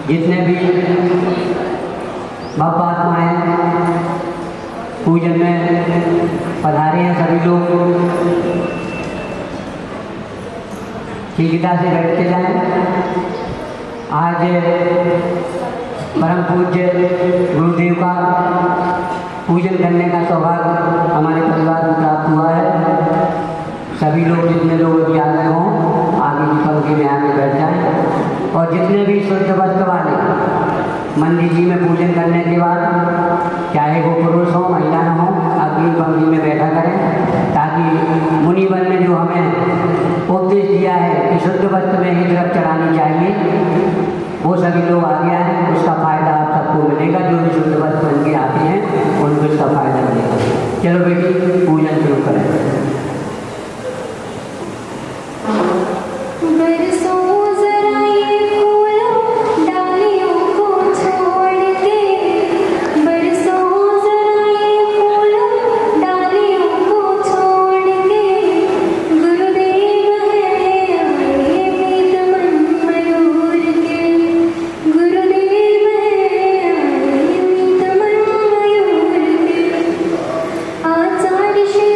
जितने भी भक्त आत्माएं पूजन में पधारे हैं सभी लोग शीघ्रता से बैठते जाएं। आज परम पूज्य गुरुदेव का पूजन करने का सौभाग्य हमारे परिवार को प्राप्त हुआ है। सभी लोग जितने लोग अभी आ गए हों आगे की पंक्ति में आके बैठ जाएं और जितने भी शुद्ध वस्त्र वाले मंदिर जी में पूजन करने के बाद चाहे वो पुरुष हो महिला न हो अगली पंक्ति में बैठा करें, ताकि मुनिवर ने जो हमें उपदेश दिया है कि शुद्ध वस्त्र में ही तरफ चढ़ानी चाहिए वो सभी लोग आ गया है। उसका फायदा आप सबको मिलेगा। जो भी शुद्ध वस्त्र पहन के आते हैं उनको इसका फायदा मिलेगा। चलो बेटी पूजन शुरू करें। आचार्य श्री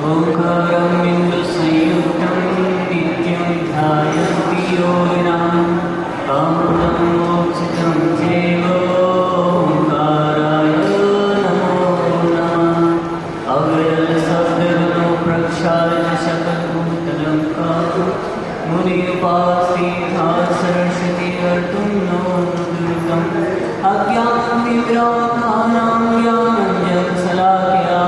ओंकारं बिन्दुसंयुक्तं नित्यं ध्यायन्ति योगिनः अमृतं मोक्षितं चैव ओंकाराय नमो नमः। अव्ययशब्दगणो प्रक्षाल्य सकलभूतलङ्कारो मुनिरुपासीथा सरस्वती कर्तुं नो दुर्गम् अज्ञानतिमिरान्तानां ज्ञानञ्जनशलाकया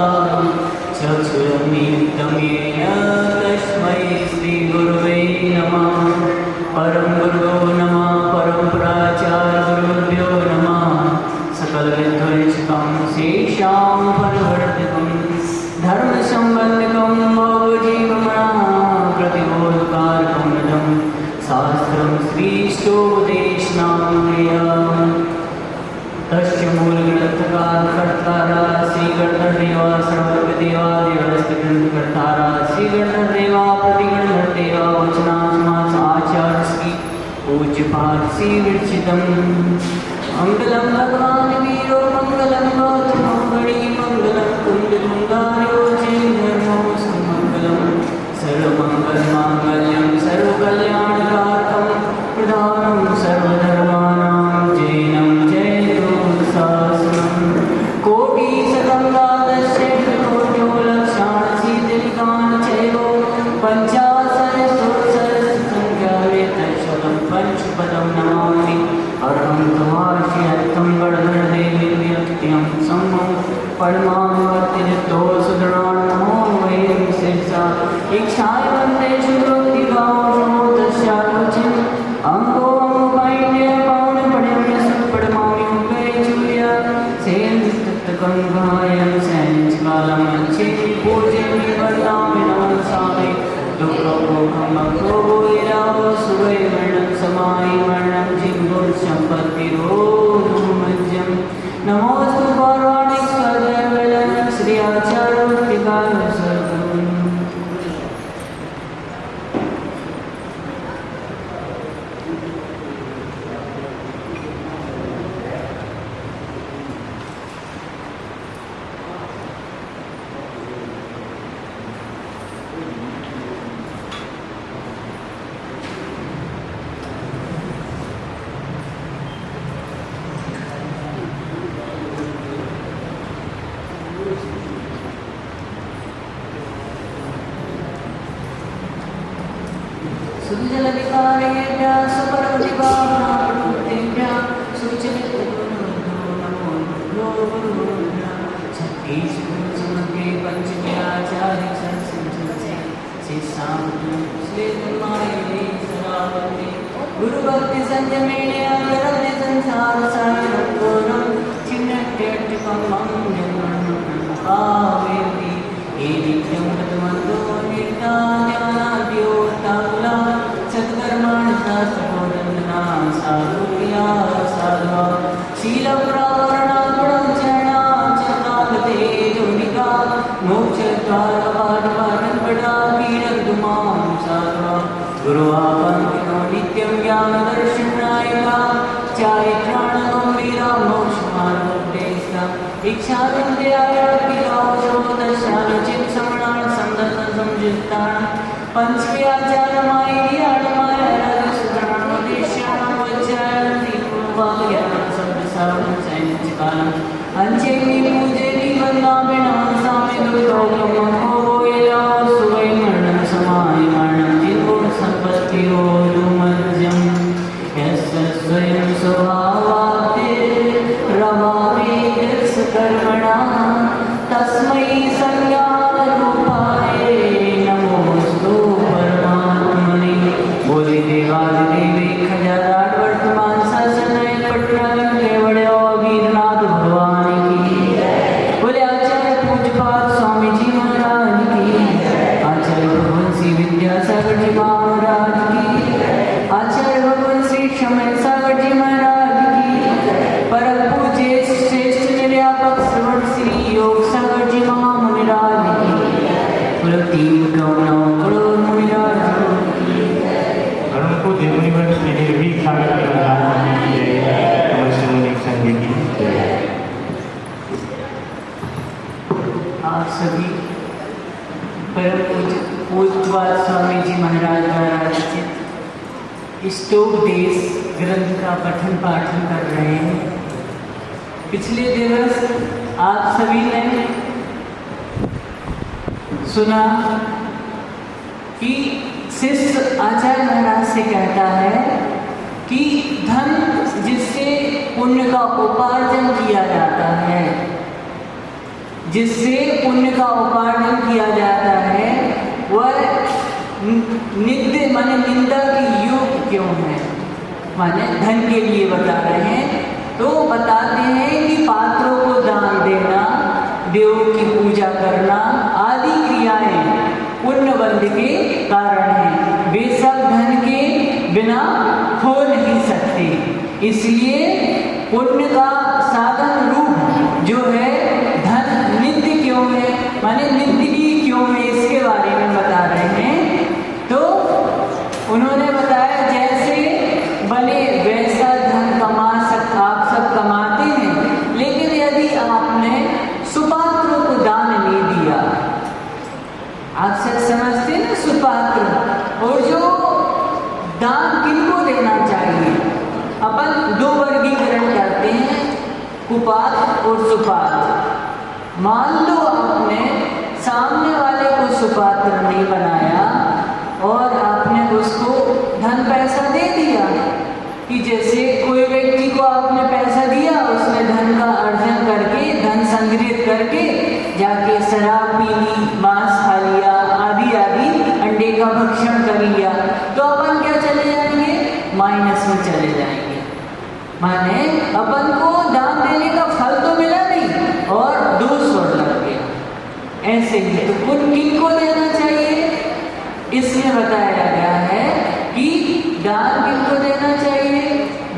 चक्षुरुन्मीलितं येन तस्मै श्रीगुरवे नमः। परं गुरुभ्यो नमः परम्पराचार्यगुरुभ्यो नमः। सकलविद्वैषिकं शेषां परिवर्तितं धर्मसम्बन्धिकं भवजीवमनः प्रतिबोधकारकं निजं शास्त्रं श्रीष्टोपदेशनामधेयम्। तस्य मूलग्रन्थकारकर्तारा श्रीगणधर्देवा सर्वदेवादिवस्तग्रन्थकर्तारा श्रीगणधर्देवा प्रतिगणधर्देवा वचनात्माच आचार्य श्री पूज्यपाद श्री विरचितं। मंगलं भगवान् वीरो मंगलं गौतमोगणी मंगलं कुन्दकुङ्गारोचेन्दर्मो सुमङ्गलं सर्वमङ्गलमाङ्गल्यं सर्वकल्याणकारकं प्रधानं सर्वधर्माणां जैनं जयतु सहस्रं कोटिशतं द्वादशे कोट्यो लक्षाणशीतिकानि चैव पञ्चाशत्सहस्रसंख्यावेतशतं पञ्चपदं नमामि। अर्हं तमाश्यर्थं गणधरदेवी व्यक्त्यं सम्मं परमावर्तितो सुदृढान् नमो वयं शिरसा इच्छाय वन्दे शुभक्तिभावशो तस्यालोचिन् अङ्गोऽङ्गपैण्य पौनपण्य सुपडमामि उपैचूय सेनस्तत्तकङ्गायं सैन्यकालमञ्चे पूज्यमि वन्दामि नमसामि दुःखमोहमक्रोभोगिराव सुवै वर्णं समायि वर्णं जिह्वोत्सम्पत्तिरोधुमज्जं नमोऽस्तु पौराणिकसदैवलं श्री आचार्योक्तिकाय सद्गुरुन्। सुजलविकारेभ्यः सुपरमतिभावनाप्रवृत्तिभ्यः सुचरितगुणो गुरुभ्यः छत्तीसगुणसमग्रे पञ्चम्याचार्यसंसंसंसे शिष्यामृतं श्रीधर्मायणे सदावन्ते गुरुभक्तिसंयमेन अगरव्य संसारसायनं घोरं छिन्नत्यर्चकं मङ्गलमन्पावेति ये नित्यं गतवन्तो निर्दाज्ञानाद्योताकुला सत्कर्माणि शास्त्रबोधना साधुर्या साधवा शीलप्रावरणागुणचरणाचरणागते जोनिका मोक्षद्वारकपाटपाटन्पटा पीडन्तु मां साधवा गुरुवापन्तिनो नित्यं ज्ञानदर्शनायका चारित्राणगम्भीरा मोक्षमार्गोपदेशा इच्छाविद्यायार्पितावशो दशालोचित समणान् संदर्शन संयुक्तान् पंचम्याचारमायिर्याणमायरसुतराणोदेश्याणोपज्जायन्ति अंचेनि पूजेनि वन्दामि नमसामि दुर्लोकमहोयया सुवै मरणं समाहि मरणं जिह्वोत्सम्पत्तिरोधुमज्जं यस्य स्वयं स्वभावाद्धिर्रमामि सकर्मणा तस्मै संज्ञानरूपाय नमोऽस्तु परमात्मने। बोले देवादिदेवे खजाराट वर्तमान शासनाय पटना केवड़ो वीरनाथ भगवान की। बोले आचार्य पूज्यपाद स्वामी जी महाराज की। आचार्य भगवान श्री विद्यासागर जी महाराज की। आचार्य भगवान श्री क्षमय सागर जी महाराज की। परम पूज्य श्रेष्ठ निर्यापक श्रवण श्री योग सागर जी महामुनिराज की। बोलो 3 करोड़ मुनिराज की। परम पूज्य मुनिवर श्री निर्भीक सागर जी महाराज की जय। नमस्ते मुनि संघ की जय। आप सभी परम पूज्य पूज्यपाद स्वामी जी महाराज द्वारा रचित स्टोक देश ग्रंथ का पठन पाठन कर रहे हैं। पिछले दिवस आप सभी ने सुना कि शिष्य आचार्य महाराज से कहता है कि धन जिससे पुण्य का उपार्जन किया जाता है, जिससे पुण्य का उपार्जन किया जाता है, वह नित्य माने निंदा की योग क्यों है? माने धन के लिए बता रहे हैं। तो बताते हैं कि पात्रों को दान देना, देवों की पूजा करना आदि क्रियाएं पुण्य बंध के कारण हैं। वे सब धन के बिना हो नहीं सकते। इसलिए पुण्य का साधन रूप जो है धन नित्य क्यों है, माने नित्य भी क्यों है, इसके बारे में बता रहे हैं। तो उन्होंने बताया जैसे बने वैसा धन आप सब कमाते हैं, लेकिन यदि आपने सुपात्रों को दान नहीं दिया, आप सब समझते हैं ना सुपात्र, और जो दान किनको देना चाहिए? अपन दो वर्गीकरण करते हैं, कुपात्र और सुपात्र। मान लो आपने सामने वाले को सुपात्र नहीं बनाया और आपने उसको धन पैसा दे दिया, कि जैसे कोई व्यक्ति को आपने पैसा दिया, उसने धन का अर्जन करके, धन संग्रहित करके जाके शराब पी ली, मांस खा लिया, आदि आदि अंडे का भक्षण कर लिया, तो अपन क्या चले जाएंगे? माइनस में चले जाएंगे। माने अपन को दान देने का फल तो मिला नहीं और दोष और लग गया। ऐसे ही तो पुण्य किनको देना चाहिए? इसमें बताया गया है कि दान किनको देना चाहिए?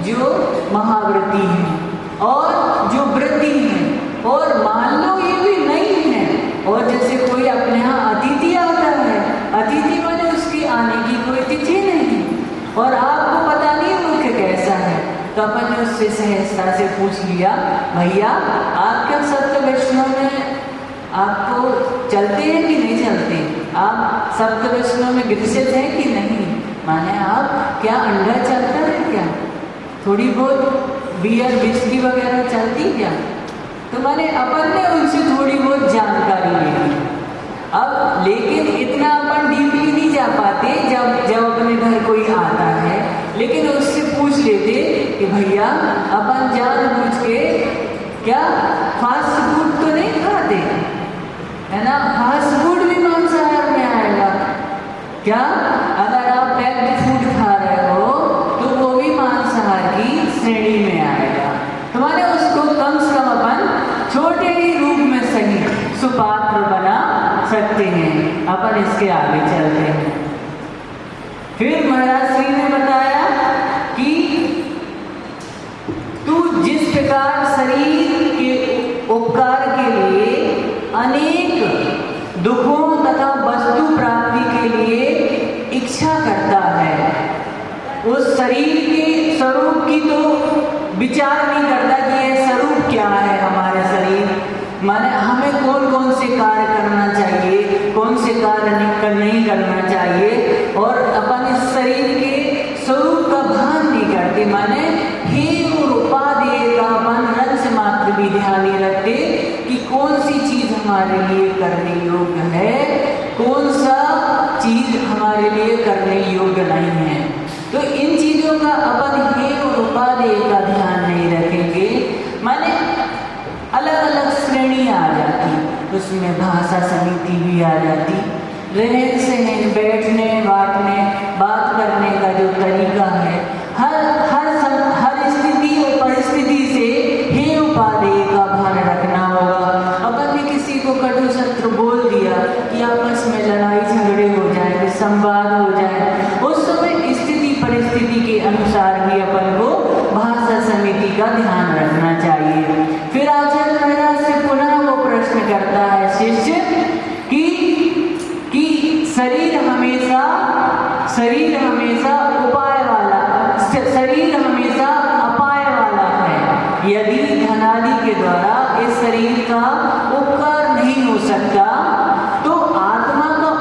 जो महाव्रती हैं और जो व्रती हैं। और मान लो ये भी नहीं है, और जैसे कोई अपने यहाँ अतिथि आता है, अतिथि माने उसकी आने की कोई तिथि नहीं, और आपको पता नहीं मुख्य कैसा है, तो अपन ने उससे सहजता से पूछ लिया, भैया आप क्या सप्त वैष्णव में आपको चलते हैं कि नहीं चलते? आप सप्त वैष्णव में ग्रसित हैं कि नहीं? माने आप क्या अंडा चलता है क्या? थोड़ी बहुत बियर बिस्की वगैरह चलती क्या? तो माने अपन ने उनसे थोड़ी बहुत जानकारी ली। अब लेकिन इतना अपन डीपली नहीं जा पाते जब अपने घर कोई आता है, लेकिन उससे पूछ लेते कि भैया अपन जानबूझ के क्या फास्ट फूड तो नहीं खाते है ना? फास्ट फूड भी मांसाहार में आएगा क्या? अगर आप पैक्ड फूड खा रहे हो तो वो भी मांसाहार की श्रेणी में आएगा। तुम्हारे उसको कम से कम अपन छोटे ही रूप में सही सुपात्र बना सकते हैं। अपन इसके आगे चलते हैं। फिर महाराज श्री ने बताया कि तू जिस प्रकार शरीर के उपकार के लिए अनेक दुखों तथा वस्तु प्राप्ति के लिए इच्छा करता है, उस शरीर के स्वरूप की तो विचार नहीं करता कि यह स्वरूप क्या है हमारा शरीर, माने हमें कौन कौन से कार्य करना चाहिए, कौन से कार्य नहीं करना चाहिए, और अपन इस शरीर के स्वरूप का भान नहीं करते। माने हे उपादेय का अपन रंस मात्र भी ध्यान नहीं रखते कि कौन सी चीज हमारे लिए करने योग्य है, कौन सा चीज हमारे लिए करने योग्य नहीं है। तो इन चीजों का अपन हे उपादेय का ध्यान नहीं रखेंगे, माने अलग अलग श्रेणी आ जाती, उसमें भाषा समिति भी आ जाती, रहन सहन, बैठने बांटने, बात करने का जो तरीका है, हर स्थिति और परिस्थिति से हे उपादेय का भान रखना होगा। अपन ने किसी को कटु शत्रु बोल दिया कि आपस में लड़ाई झगड़े हो जाए, संवाद हो जाए, उस समय स्थिति परिस्थिति के अनुसार भी अपन को भाषा समिति का ध्यान रखना चाहिए। फिर आचार्य महाराज से पुनः वो प्रश्न करता है शिष्य कि शरीर हमेशा उपाय वाला, शरीर हमेशा अपाय वाला है। यदि धनादि के द्वारा इस शरीर का उपकार नहीं हो सकता, तो आत्मा का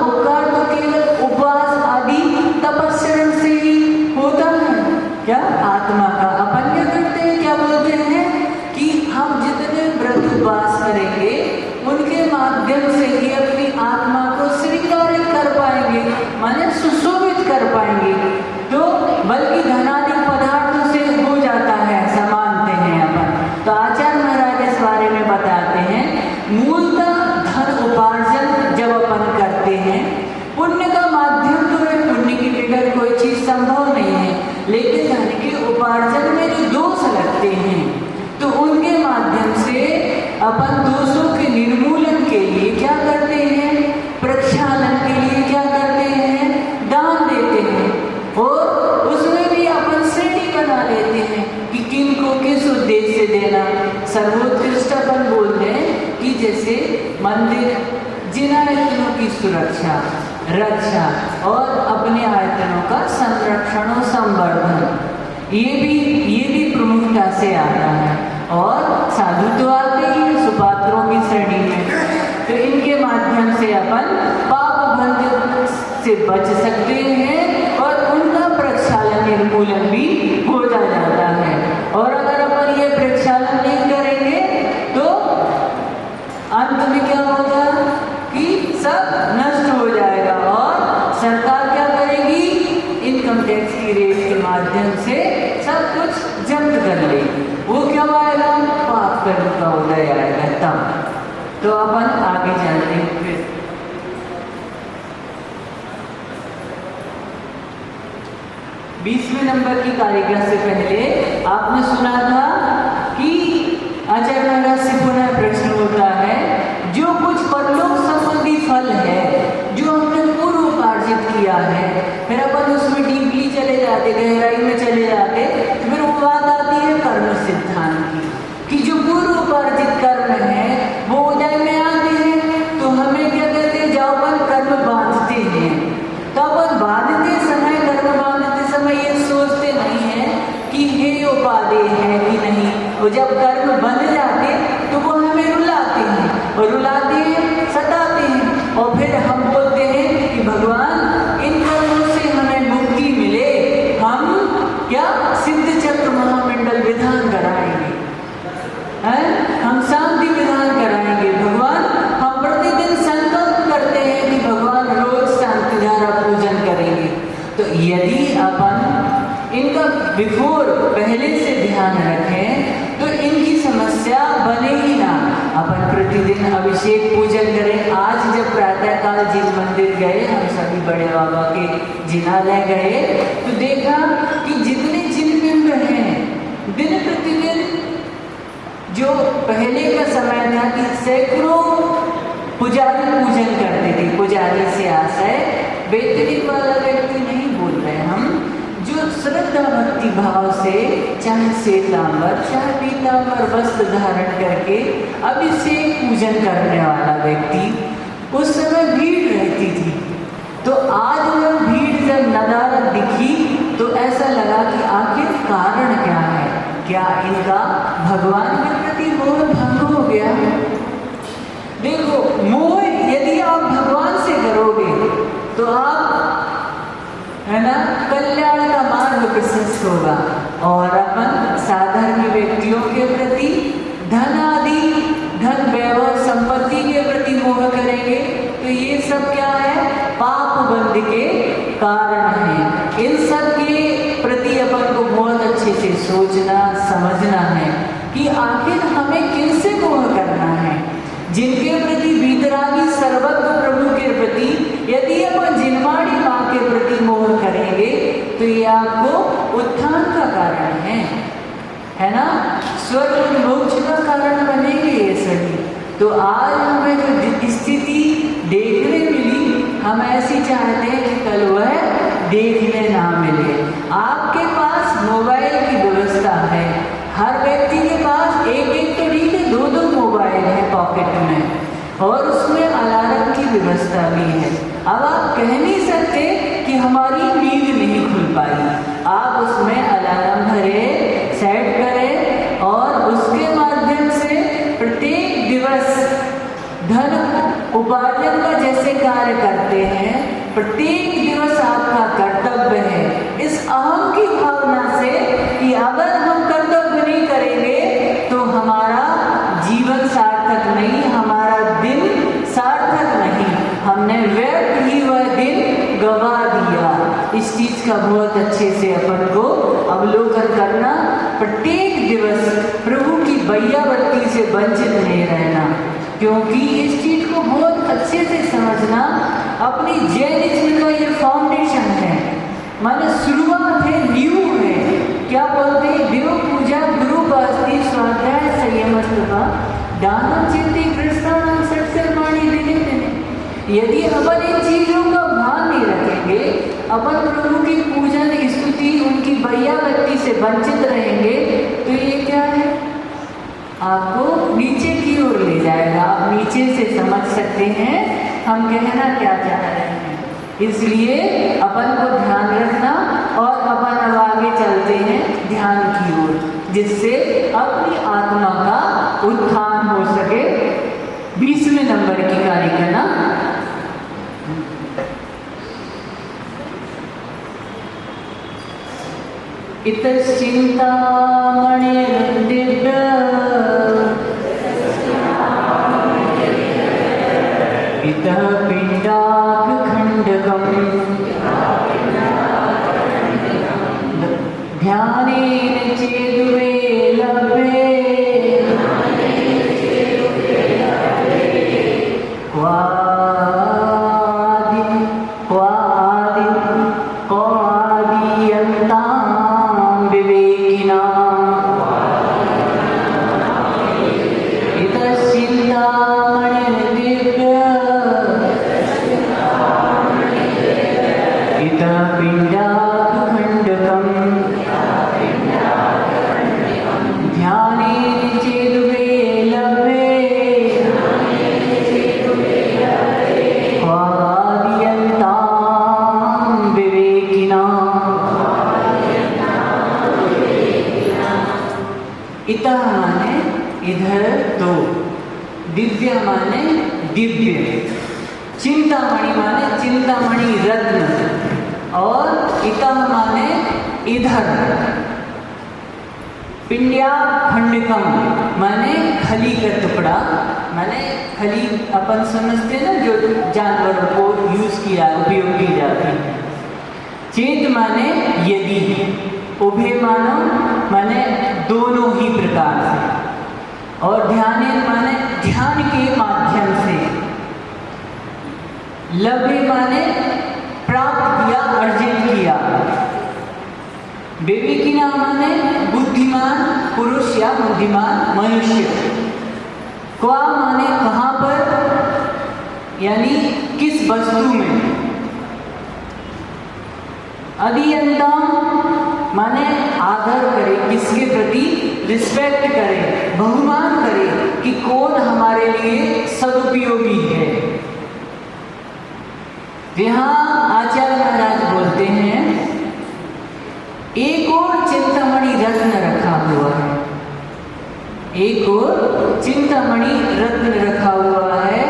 अपन दोषों के निर्मूलन के लिए क्या करते हैं, प्रक्षालन के लिए क्या करते हैं, दान देते हैं। और उसमें भी अपन श्रेणी बना लेते हैं कि किन को किस उद्देश्य से देना। सर्वोत्कृष्ट अपन बोलते हैं कि जैसे मंदिर, जिन आयतनों की सुरक्षा, रक्षा और अपने आयतनों का संरक्षण और संवर्धन, ये भी प्रमुखता से आता है। और साधु तो आते ही हैं सुपात्रों की श्रेणी में, तो इनके माध्यम से अपन पाप बंध से बच सकते हैं और उनका प्रक्षालन निर्मूलन भी हो जाता है। और अगर अपन ये प्रक्षालन नहीं करेंगे तो अंत में क्या होगा कि सब नष्ट हो जाएगा। और सरकार क्या करेगी, इनकम टैक्स की रेट के माध्यम से सब कुछ जब्त कर लेगी। वो क्या आएगा, पाप कर्म का उदय आएगा तब। तो अपन आगे चलते हैं। फिर 20वें नंबर की कारिका से पहले आपने सुना था कि आचार्य से पुनः प्रश्न होता है, जो कुछ परलोक संबंधी फल है जो हमने पूर्व उपार्जित किया है, फिर अपन उसमें डीपली चले जाते, गहराई में चले जाते, तो फिर वो बात आती है कर्म सिद्धांत की कि जो पूर्व उपार्जित कर्म है वो उदय में आते हैं। तो हमें क्या कहते हैं, जाओ अपन कर्म बांधते हैं। तो अपन बांधते समय, कर्म बांधते समय ये सोचते नहीं है कि हे उपादेय है कि नहीं। और जब कर्म बंध जाते तो वो हमें रुलाते हैं, और रुलाते हैं, सताते हैं, और फिर हम बोलते हैं कि भगवान इन कर्मों से हमें मुक्ति मिले, हम क्या सिद्ध चक्र महामंडल विधान कराएंगे, हम शांति विधान कराएंगे। भगवान हम प्रतिदिन संकल्प करते हैं कि भगवान रोज शांति धारा पूजन करेंगे। तो यदि अपन इनका बिफोर पहले से ध्यान रखें तो इनकी समस्या बने ही ना। अपन प्रतिदिन अभिषेक पूजन करें। आज जब प्रातःकाल जिन मंदिर गए, हम सभी बड़े बाबा के जिनालय गए, तो देखा कि जितने जिन बिंब हैं, दिन प्रतिदिन जो पहले का समय था कि सैकड़ों पुजारी पूजन करते थे। पुजारी से आशय वेतनिक वाला व्यक्ति नहीं बोल रहे हम, जो श्रद्धा भक्ति भाव से चाहे श्वेतांबर चाहे पीतांबर वस्त्र धारण करके अभिषेक पूजन करने वाला व्यक्ति, उस समय भीड़ रहती थी। तो आज जब भीड़ जब नदारद दिखी तो ऐसा लगा कि आखिर कारण क्या है, क्या इनका भगवान के प्रति मोह भंग हो गया। देखो, मोह यदि आप भगवान से करोगे तो आप, है ना, कल्याण का मार्ग प्रशस्त होगा। और अपन साधारण व्यक्तियों के प्रति, धन आदि, धन वैभव संपत्ति के प्रति मोह करेंगे तो ये सब क्या है, पाप बंध के कारण है। इन सब के प्रति अपन को बहुत अच्छे से सोचना समझना है कि आखिर हमें किनसे मोह करना है। जिनके प्रति वीतरागी सर्वज्ञ प्रभु के प्रति यदि अपन जिनवाड़ी माँ के प्रति मोह करेंगे तो ये आपको उत्थान का कारण है ना, स्वर्ग मोक्ष का कारण बनेंगे ये सभी। तो आज हमें जो स्थिति देखने मिली, हम ऐसी चाहते हैं कि कल वह देखने ना मिले। आपके पास मोबाइल की व्यवस्था है, हर व्यक्ति के पास एक एक तो नहीं, 2-2 मोबाइल है पॉकेट में, और उसमें अलार्म की व्यवस्था भी है। अब आप कह नहीं सकते कि हमारी नींद नहीं खुल पाई। आप उसमें अलार्म भरे, सेट करें, और उसके माध्यम से प्रत्येक दिवस धन उपार्जन का जैसे कार्य करते हैं, प्रत्येक दिवस आपका कर्तव्य है। इस अहम की भावना से कि अगर हम कर्तव्य नहीं करेंगे तो हमारा जीवन सार्थक नहीं, हमारा दिन सार्थक नहीं, हमने व्यर्थ ही वह दिन गवा दिया। इस चीज का बहुत अच्छे से अपन को अवलोकन करना, प्रत्येक दिवस प्रभु की बैयावृत्ति से वंचित नहीं रहना, क्योंकि इस चीज को बहुत अच्छे से समझना अपनी जैनिज्म का ये फाउंडेशन है, माने शुरुआत है, न्यू है। क्या बोलते हैं, देव पूजा, गुरु बस्ती, स्वाध्याय, संयम, दानम चेती कृष्णानाम सत्कर्माणि दिने दिने। यदि अपन इन चीजों का भान नहीं रखेंगे, अपन प्रभु की पूजन स्तुति उनकी बैयाबत्ती से वंचित रहेंगे, तो ये क्या है, आपको नीचे की ओर ले जाएगा। आप नीचे से समझ सकते हैं हम कहना क्या चाह रहे हैं। इसलिए अपन को ध्यान रखना और अपन अब आगे चलते हैं ध्यान की ओर, जिससे अपनी आत्मा का उत्थान हो सके। 20वें नंबर की कार्यक्रम इतश्चिंतामणिर्दिव्य इतः पिण्डाकखण्डकम् ध्यानेन चेदुवे लभ्ये क्वादियन्तां विवेकिनाम् इतश्चिन्तामणिर्दिव्य इतः पिण्डाकखण्डकम् ध्यानेन चेदुवे लभ्ये क्वादियन्तां विवेकिनाम्। इतः माने इधर तो, दिव्य माने दिव्य, चिंतामणि माने चिंतामणि रत्न, और इतः माने इधर, पिंड्या खंडकम माने खली का टुकड़ा, माने खली अपन समझते ना जो जानवरों को यूज किया उपयोग की जाती है। चेत माने यदि, उभय मानो माने दोनों ही प्रकार से, और ध्यानेन माने ध्यान के माध्यम से, लभ्य माने प्राप्त किया अर्जित किया, विवेकिना माने बुद्धिमान पुरुष या बुद्धिमान मनुष्य, क्वा माने कहाँ पर, यानी किस वस्तु में, अधियंताम माने आदर करे, किसके प्रति रिस्पेक्ट करे, बहुमान करे कि कौन हमारे लिए सदुपयोगी है। यहाँ आचार्य महाराज बोलते हैं एक और चिंतामणि रत्न रखा हुआ है, एक और चिंतामणि रत्न रखा हुआ है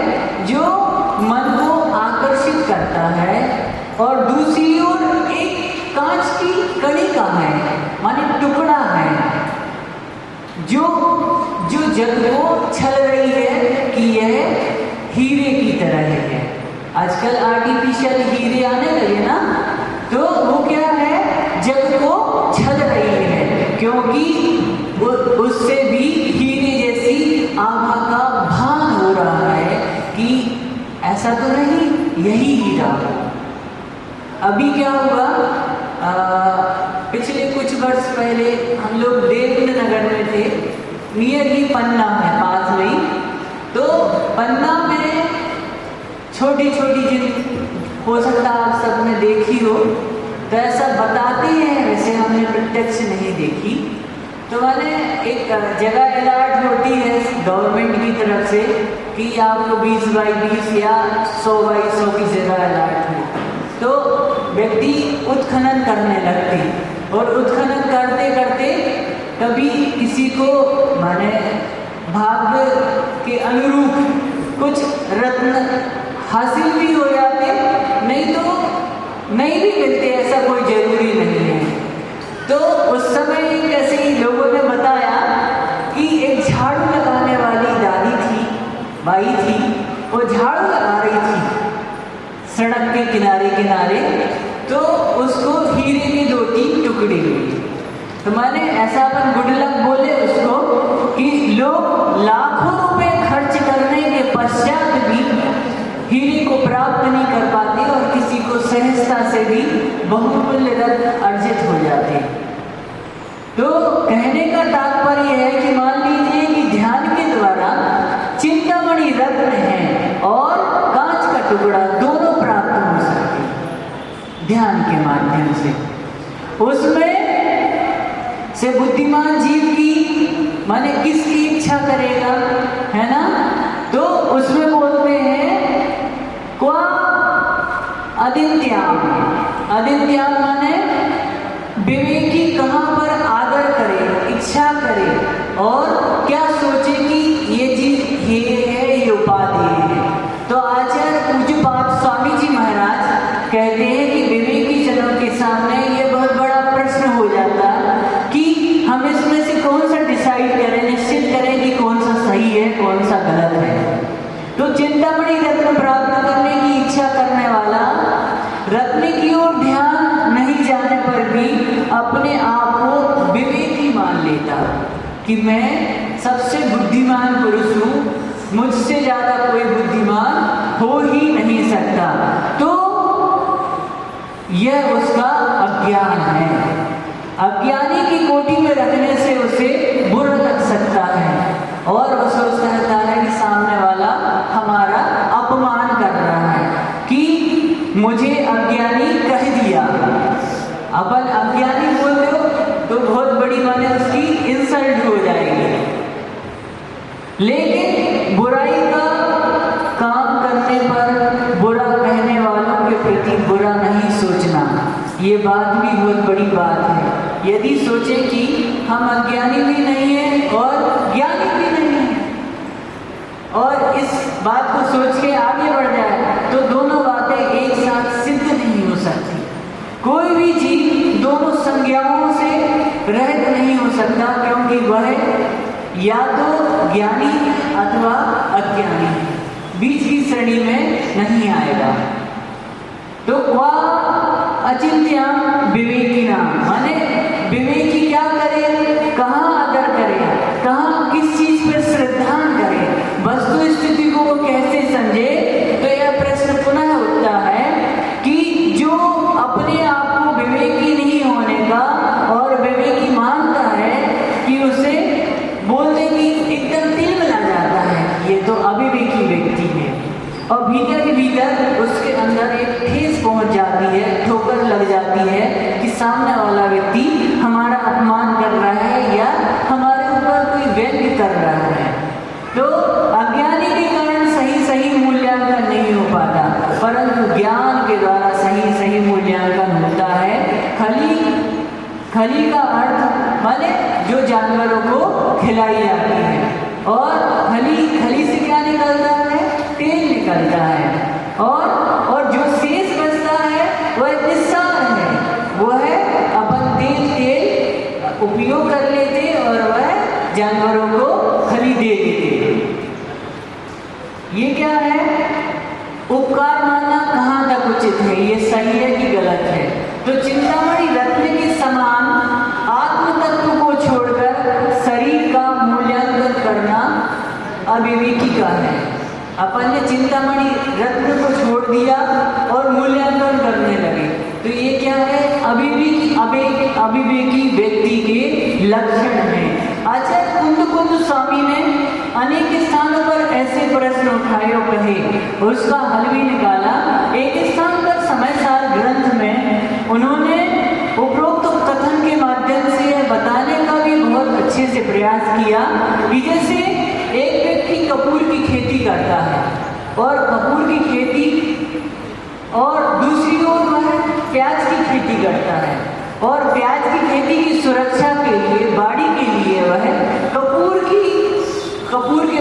जो मन को आकर्षित करता है, और दूसरी ओर एक कांच की कणिका है माने टुकड़ा है जो जग को छल रही है कि यह हीरे की तरह है। आजकल आर्टिफिशियल हीरे आने लगे ना, तो वो क्या है, जग को छल रही है, क्योंकि उससे भी हीरे जैसी आभा का भान हो रहा है कि ऐसा तो नहीं, यही हीरा। अभी क्या हुआ, पिछले कुछ वर्ष पहले हम लोग देवनगर में थे, नियर ही पन्ना है पास में, तो पन्ना में छोटी छोटी जिन हो सकता आप सबने देखी हो, तो ऐसा बताते हैं, वैसे हमने प्रत्यक्ष नहीं देखी। तो मैंने एक जगह अलर्ट होती है गवर्नमेंट की तरफ से कि आपको 20 बाई 20 या 100 बाई 100 की जगह अलर्ट है, तो व्यक्ति उत्खनन करने लगते, और उत्खनन करते करते कभी किसी को माने भाग्य के अनुरूप कुछ रत्न हासिल भी हो जाते, नहीं तो नहीं भी मिलते, ऐसा कोई जरूरी नहीं है। तो उस समय कैसे ही लोगों ने बताया कि एक झाड़ू लगाने वाली दादी थी, बाई थी, वो झाड़ू लगा रही थी सड़क के किनारे किनारे, तो उसको हीरे के 2-3 टुकड़े हुए। तो मैंने ऐसा अपन गुड लक बोले उसको कि लोग लाखों रुपए खर्च करने के पश्चात भी हीरे को प्राप्त नहीं कर पाते, और किसी को सहजता से भी बहुमूल्य रत्न अर्जित हो जाते। तो कहने का तात्पर्य है कि मान लीजिए कि ध्यान के द्वारा ध्यान के माध्यम से। उसमें से बुद्धिमान जीव की माने किसकी इच्छा करेगा, है ना? तो उसमें बोलते हैं क्वा अदित्याम। अदित्याम माने विवेकी कहाँ पर आदर करे, इच्छा करे और क्या सोचे कि ये चीज ये है, ये उपाधि है। तो आचार्य पूज्यपाद स्वामी जी महाराज कहते हैं कि विवेकी जनों के सामने ये बहुत बड़ा प्रश्न हो जाता कि हम इसमें से कौन सा डिसाइड करें, निश्चित करें कि कौन सा सही है, कौन सा गलत है। तो चिंतामणि रत्न प्राप्त करने की इच्छा करने वाला रत्न की ओर ध्यान नहीं जाने पर भी अपने आप को विवेकी मान लेता कि मैं सबसे बुद्धिमान पुरुष हूँ, मुझसे ज्यादा कोई बुद्धिमान हो ही नहीं सकता। तो यह उसका अज्ञान है। अज्ञानी की कोटि में रखने से उसे बुरा लग सकता है और वह सोचता रहता है कि सामने वाला हमारा अपमान कर रहा है कि मुझे अज्ञानी कह दिया। अपन अज्ञानी बोल दो तो बहुत बड़ी माने उसकी इंसल्ट हो जाएगी। लेकिन बुराई का काम करने पर बुरा कहने वालों के प्रति बुरा नहीं सोचना, ये बात भी बहुत बड़ी बात है। यदि सोचे कि हम अज्ञानी भी नहीं हैं और ज्ञानी भी नहीं हैं और इस बात को सोच के आगे बढ़ जाए तो दोनों बातें एक साथ सिद्ध नहीं हो सकती। कोई भी जीव दोनों संज्ञाओं से रहित नहीं हो सकता, क्योंकि वह या तो ज्ञानी अथवा अज्ञानी, बीच की श्रेणी में नहीं आएगा। तो वह अचिंत्याम विवेकिना माने विवेकी क्या करे, कहाँ आदर करे, कहाँ किस चीज पर श्रद्धा करे, वस्तु स्थिति को वो कैसे समझे। तो यह प्रश्न पुनः उठता है कि जो अपने आप को विवेकी नहीं होने का और विवेकी मानता है कि उसे बोलने की एकदम तिल मिला जाता है, ये तो अविवेकी व्यक्ति है। और भीतर के भीतर उसके अंदर एक ठेस पहुंच जाती है, ठोकर लग जाती है कि सामने वाला व्यक्ति हमारा अपमान कर रहा है या हमारे ऊपर कोई व्यंग्य कर रहा है। तो अज्ञानी के कारण सही मूल्यांकन नहीं हो पाता, परंतु ज्ञान के द्वारा सही मूल्यांकन होता है। खली का अर्थ माने जो जानवरों को खिलाई जाती है, और खली से क्या निकलता है, तेल निकलता है, और जो शेष बचता है वह निस्सार है, वह अपन तेल उपयोग कर लेते और वह जानवरों को खली दे देते। ये क्या है, उपकार मानना कहाँ तक उचित है, ये सही है कि गलत है। तो चिंतामणि रत्न के समान आत्म तत्व को छोड़कर शरीर का मूल्यांकन करना अविवेकी का है। अपन ने चिंतामणि रत्न को छोड़ दिया और मूल्यांकन करने लगे, तो ये क्या है, अविवेकी व्यक्ति के लक्षण हैं। आचार्य कुंद स्वामी ने अनेक स्थानों पर ऐसे प्रश्न उठाए और कहे, उसका हल भी निकाला। एक स्थान पर समयसार ग्रंथ में उन्होंने उपरोक्त कथन के माध्यम से यह बताने का भी बहुत अच्छे से प्रयास किया कि जैसे एक व्यक्ति कपूर की खेती करता है और कपूर की खेती, और दूसरी ओर वह प्याज की खेती करता है, और प्याज की खेती की सुरक्षा के लिए, बाड़ी के लिए वह कपूर के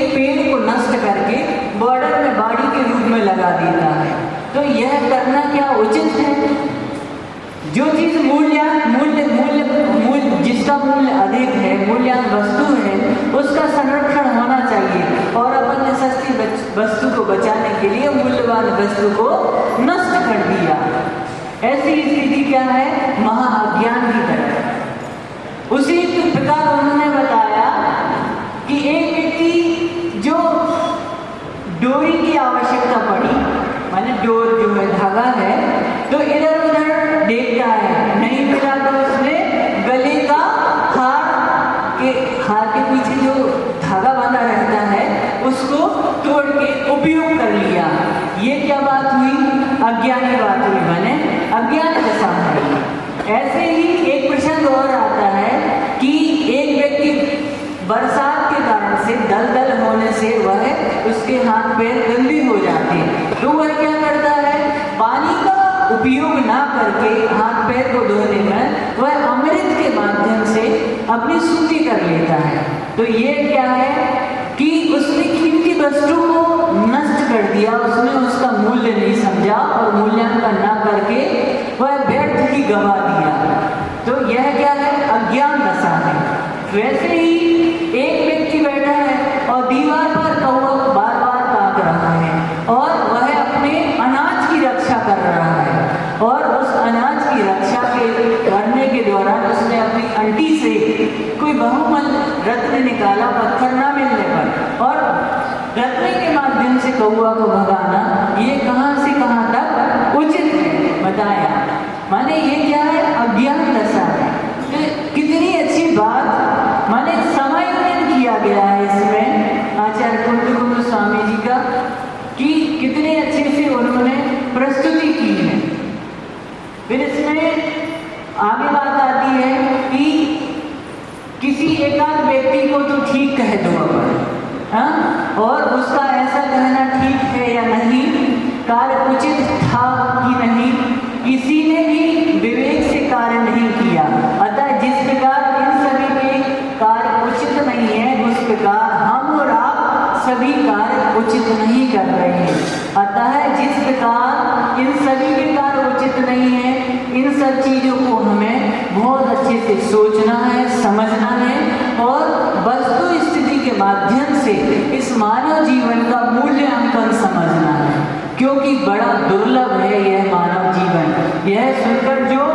पेड़ को नष्ट करके बॉर्डर में बाड़ी के रूप में लगा देता है। तो यह करना क्या उचित है? जो चीज जिसका मूल्य अधिक है, मूल्यवान वस्तु है, उसका संरक्षण होना चाहिए, और अपन ने सस्ती वस्तु को बचाने के लिए मूल्यवान वस्तु को नष्ट कर दिया। ऐसी स्थिति क्या है, महाअज्ञान की तरह। उसी प्रकार उन्होंने बताया कि एक व्यक्ति जो डोरी की आवश्यकता पड़ी, माने डोर जो है धागा है, तो इधर उधर देखता है, नहीं मिला तो उसने गले का हार के पीछे जो धागा बांधा रहता है उसको तोड़ के उपयोग कर लिया। ये क्या बात हुई, अज्ञानी बात हुई। माने अज्ञान दशा है। ऐसे ही एक प्रसंग और आता है कि एक व्यक्ति बरसात के कारण से दलदल होने से वह उसके हाथ पैर गंदे हो जाते हैं, तो वह क्या करता है, पानी का उपयोग ना करके हाथ पैर को धोने में वह अमृत के माध्यम से अपनी शुद्धि कर लेता है। तो ये क्या है कि उसने कीमती वस्तु को नष्ट कर दिया, उसने उसका मूल्य नहीं समझा और मूल्यांकन ना करके वह व्यर्थ ही गवा दिया। तो यह क्या है, अज्ञान दशा है। वैसे ही एक व्यक्ति बैठा है और दीवार पर कौवा बार बार काट रहा है और वह अपने अनाज की रक्षा कर रहा है, और उस अनाज की रक्षा करने के दौरान उसने अपनी अंटी से कोई बहुमूल्य रत्न निकाला पत्थर ना मिलने पर, और रत्न के माध्यम से कौवा को भगाना ये कहाँ से कहाँ तक उचित है बताया। माने ये क्या है, अज्ञान दशा है। कितनी अच्छी बात माने समायोजन किया गया है इसमें आचार्य कुंद स्वामी जी का, कि कितने अच्छे से उन्होंने प्रस्तुति की है। फिर इसमें आगे बात आती है कि किसी एकांत व्यक्ति को तो ठीक कह दो अपन, हाँ, और उसका ऐसा कहना ठीक है या नहीं, कार्य उचित था कि नहीं, किसी ने भी विवेक से कार्य नहीं किया। अतः जिस प्रकार इन सभी के कार्य उचित नहीं है, उस प्रकार हम और आप सभी कार्य उचित नहीं कर रहे हैं। अतः जिस प्रकार इन सभी के कार्य उचित नहीं है, इन सब चीजों को हमें बहुत अच्छे से सोचना है, समझना है और वस्तु स्थिति के माध्यम से इस मानव जीवन का मूल्यांकन समझना है, क्योंकि बड़ा दुर्लभ है यह मानव जीवन। यह सुनकर जो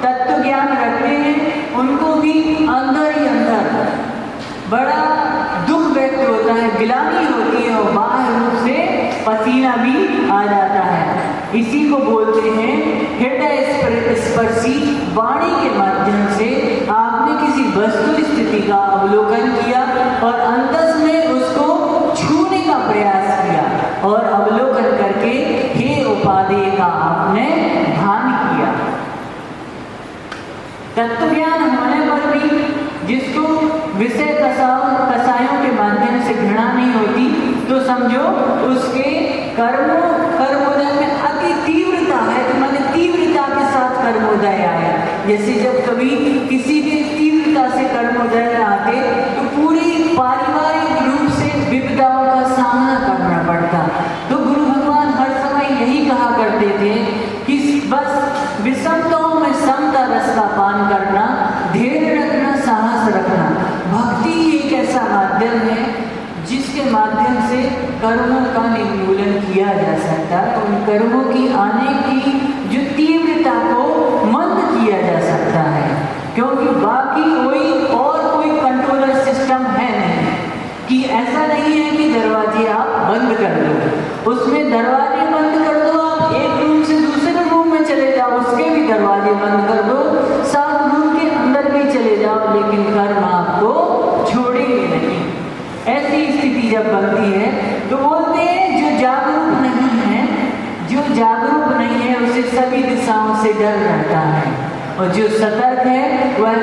तत्व ज्ञान रखते हैं उनको भी अंदर ही अंदर बड़ा दुख व्यक्त होता है, गिलानी होती है और बाह्य रूप से पसीना भी आ जाता है। इसी को बोलते हैं हृदय स्पर्शी वाणी के माध्यम से आपने किसी वस्तु स्थिति का अवलोकन किया और अंतस में उसको छूने का प्रयास किया और अवलोकन करके हे उपादेय का आपने भान किया। तत्व ज्ञान होने पर भी जिसको विषय कसायों के माध्यम से घृणा नहीं होती, तो समझो उसके कर्मोदय में अति तीव्रता है, तो मैंने तीव्रता के साथ कर्मोदय आया। जैसे जब कभी किसी भी तीव्रता से कर्मोदय आते तो पूरी पारिवारिक रूप से विपदाओं का सामना करना पड़ता। तो गुरु भगवान हर समय यही कहा करते थे कि बस विषमताओं में समता रस का पान करना, धैर्य रखना, साहस रखना। भक्ति एक ऐसा माध्यम है जिसके माध्यम से कर्मों का निर्मूलन किया जा सकता है, उन कर्मों की आने की जो तीव्रता को मंद किया जा सकता है, क्योंकि बाकी कोई कंट्रोलर सिस्टम है नहीं कि ऐसा नहीं है कि दरवाजे आप बंद कर दो, उसमें दरवाजे बंद कर दो, आप एक रूम से दूसरे रूम में चले जाओ उसके भी दरवाजे बंद कर दो, 7 रूम के अंदर भी चले जाओ, लेकिन कर्म आपको छोड़ेंगे नहीं। ऐसी स्थिति जब बनती है तो बोलते हैं जो जागरूक नहीं है उसे सभी दिशाओं से डर रहता है, और जो सतर्क है वह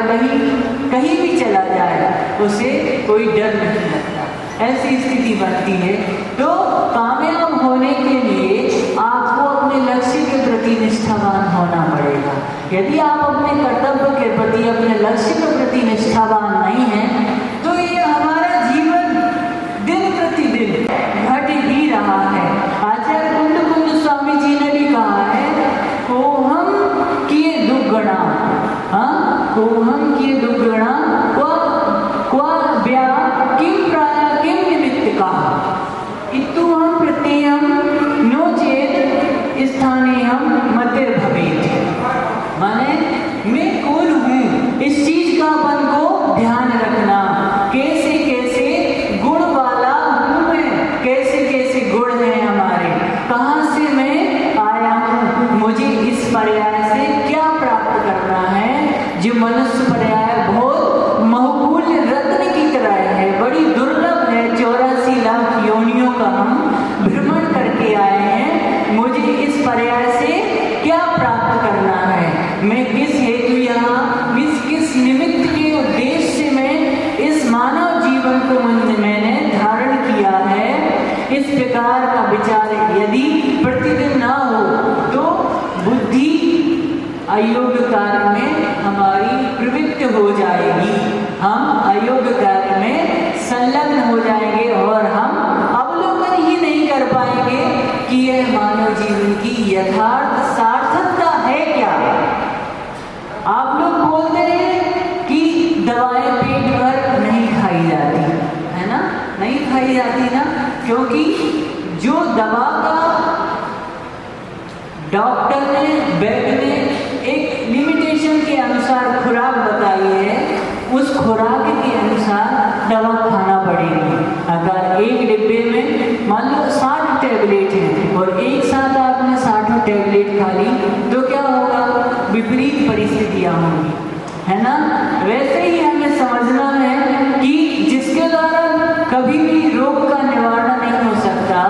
कहीं भी चला जाए उसे कोई डर नहीं लगता। ऐसी स्थिति बनती है। तो कामयाब होने के लिए आपको अपने लक्ष्य के प्रति निष्ठावान होना पड़ेगा। यदि आप अपने कर्तव्य के प्रति, अपने लक्ष्य के प्रति निष्ठावान नहीं हैं, तो ये हमारा जीवन दिन प्रतिदिन घट ही रहा है। आचार्य कुंद स्वामी जी ने भी कहा है, कोहम किए दुर्गुणा, कोहम किए दुर्गुणा क्वा व्या किम प्राया किम निमित्त का इतु हम प्रत्ययम नो चेत स्थाने हम मतिर भवेत। माने मैं कौन हूँ, इस चीज का अपन को ध्यान रखना। अयोग्य कार्य में हमारी प्रवृत्ति हो जाएगी, हम अयोग्य कार्य में संलग्न हो जाएंगे और हम अवलोकन ही नहीं कर पाएंगे कि यह मानव जीवन की यथार्थ सार्थकता है क्या। आप लोग बोलते हैं कि दवाएं पेट भर नहीं खाई जाती, है ना, नहीं खाई जाती ना, क्योंकि जो दवा का डॉक्टर ने, वैद्य ने एक लिमिटेशन के अनुसार खुराक बताई है, उस खुराक के अनुसार दवा खाना पड़ेगी। अगर एक डिब्बे में मान लो 60 टैबलेट हैं और एक साथ आपने 60 टैबलेट खा ली तो क्या होगा, विपरीत परिस्थितियां होंगी, है ना। वैसे ही हमें समझना है कि जिसके द्वारा कभी भी रोग का निवारण नहीं हो सकता,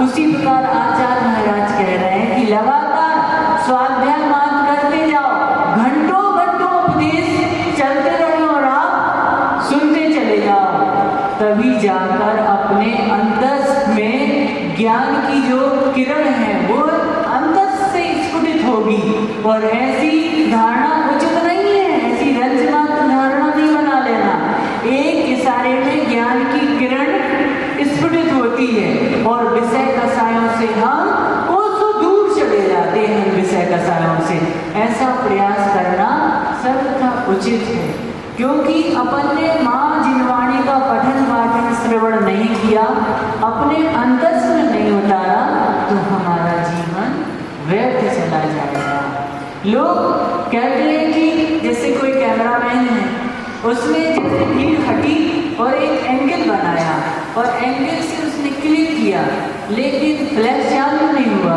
उसी प्रकार आचार्य महाराज कह रहे हैं कि लगातार स्वाध्याय मान करते जाओ, घंटों घंटों उपदेश चलते रहे और आप सुनते चले जाओ, तभी जाकर अपने अंतस में ज्ञान की जो किरण है वो अंतस से स्फुटित होगी। और ऐसी धारणा उचित नहीं है, ऐसी रंजमात्र धारणा नहीं बना लेना। एक इशारे में ज्ञान की किरण स्फुटित होती है और विषय कसायों से हम कोसों दूर चले जाते हैं, विषय कसायों से। ऐसा प्रयास करना सर्वथा उचित है, क्योंकि अपन ने माँ जिनवाणी का पठन पाठन श्रवण नहीं किया, अपने अंतस में नहीं उतारा, तो हमारा जीवन व्यर्थ चला जाएगा। लोग कहते हैं कि जैसे कोई कैमरामैन है, उसने जैसे भीड़ हटी और एक एंगल बनाया और एंगल से उसने क्लिक किया, लेकिन फ्लैश चालू नहीं हुआ,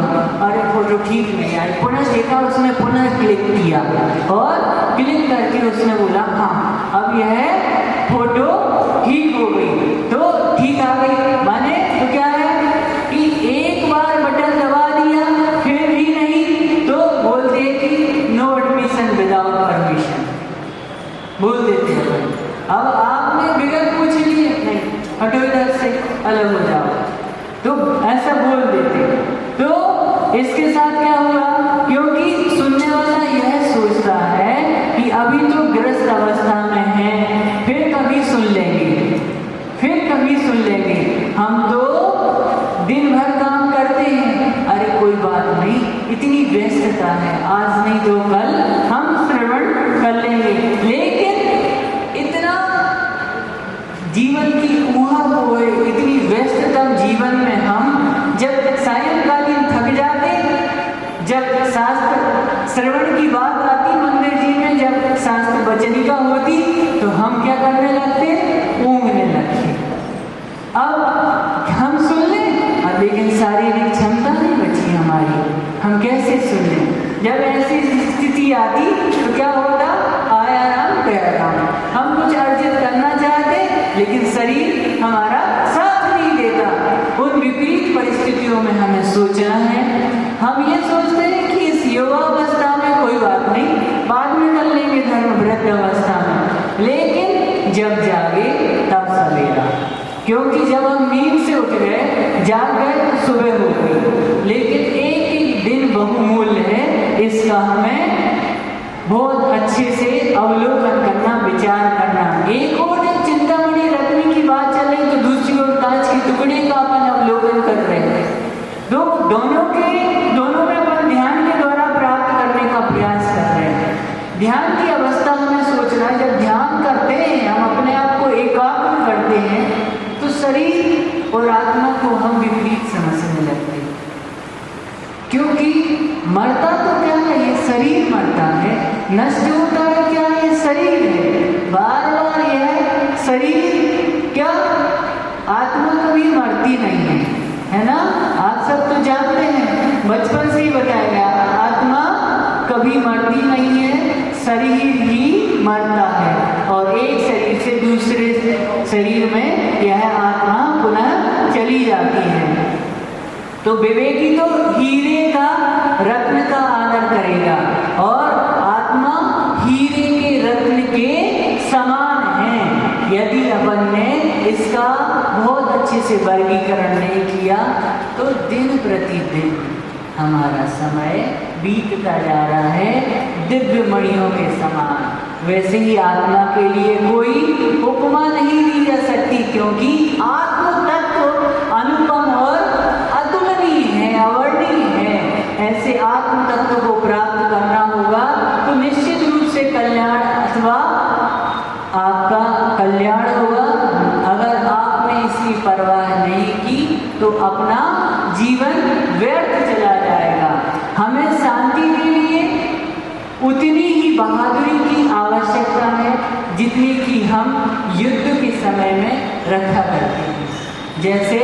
अरे फोटो ठीक नहीं आई। पुनः देखा, उसने पुनः क्लिक किया और क्लिक करके उसने बोला हाँ अब यह फोटो ठीक हो गई, तो ठीक आ गई। माने तो क्या है कि एक बार बटन दबा दिया फिर भी नहीं, तो बोलते हैं कि नो एडमिशन विदाउट परमिशन, बोल देते हैं। अब आपने बिगड़ पूछ लिए, नहीं हटो इधर से, अलग हो जाओ, तो ऐसा बोल देते। तो इसके साथ क्या हुआ, क्योंकि सुनने वाला यह सोचता है कि अभी तो ग्रस्त अवस्था में है, फिर कभी सुन लेंगे, फिर कभी सुन लेंगे, हम तो दिन भर काम करते हैं, अरे कोई बात नहीं, इतनी व्यस्तता है, आज नहीं तो कल हम श्रवण कर लेंगे। लेकिन इतना जीवन की ऊहब हुए, इतनी व्यस्ततम जीवन में हम जब सायंकालीन थक जाते, जब शास्त्र श्रवण की बात आती मंदिर जी में, जब शास्त्र वचनिका होती, तो हम क्या करने लगते, ऊँघने लगते। अब हम सुन लें, लेकिन शारीरिक क्षमता नहीं बची हमारी, हम कैसे सुन लें। जब ऐसी स्थिति आती तो क्या होता, आया राम गया राम, हम कुछ अर्जित करना चाहते लेकिन शरीर हमारा साथ नहीं देता। उन विपरीत परिस्थितियों में हमें सोचना है। हम ये सोचते हैं कि इस युवावस्था में कोई बात नहीं, बाद में कर लेंगे धर्म वृद्ध अवस्था में, लेकिन जब जागे तब सवेरा, क्योंकि जब हम नींद से उठ गए, जाग गए तो सुबह हो गई। लेकिन एक एक दिन बहुमूल्य है, इसका हमें बहुत अच्छे से अवलोकन करना, विचार करना। एक और दिन चिंतामणि रत्न की बात चल रही तो दूसरी ओर कांच के टुकड़े का अपन अवलोकन कर रहे हैं। दोनों में अपन ध्यान के द्वारा प्राप्त करने का प्रयास कर रहे हैं। ध्यान की अवस्था हमें सोचना है, जब ध्यान करते हैं, हम अपने आप को एकाग्र करते हैं, तो शरीर और आत्मा को हम विपरीत समझने लगते हैं, क्योंकि मरता तो क्या है, ये शरीर मरता है, नष्ट होता है क्या, ये शरीर है, बार बार यह शरीर क्या, आत्मा कभी मरती नहीं है, है ना। आप सब तो जानते हैं, बचपन से ही बताया गया, आत्मा कभी मरती नहीं है, शरीर ही मरता है और एक शरीर से दूसरे शरीर में यह आत्मा पुनः चली जाती है। तो विवेकी तो हीरे का, रत्न का आदर करेगा और आत्मा हीरे के रत्न के समान है। यदि अपन ने इसका बहुत अच्छे से वर्गीकरण नहीं किया तो दिन प्रतिदिन हमारा समय बीतता जा रहा है, दिव्य मणियों के समान। वैसे ही आत्मा के लिए कोई उपमा नहीं दी जा सकती, क्योंकि आत्म तत्व अनुपम और अतुलनीय है, अवर्णनीय है। ऐसे आत्म तत्व को प्राप्त करना होगा तो निश्चित रूप से कल्याण अथवा आपका कल्याण होगा। अगर आपने इसकी परवाह नहीं की तो अपना जीवन व्यर्थ चला जाएगा। हमें शांति के लिए उतनी ही बहादुरी की आवश्यकता है जितनी कि हम युद्ध के समय में रखा करते हैं। जैसे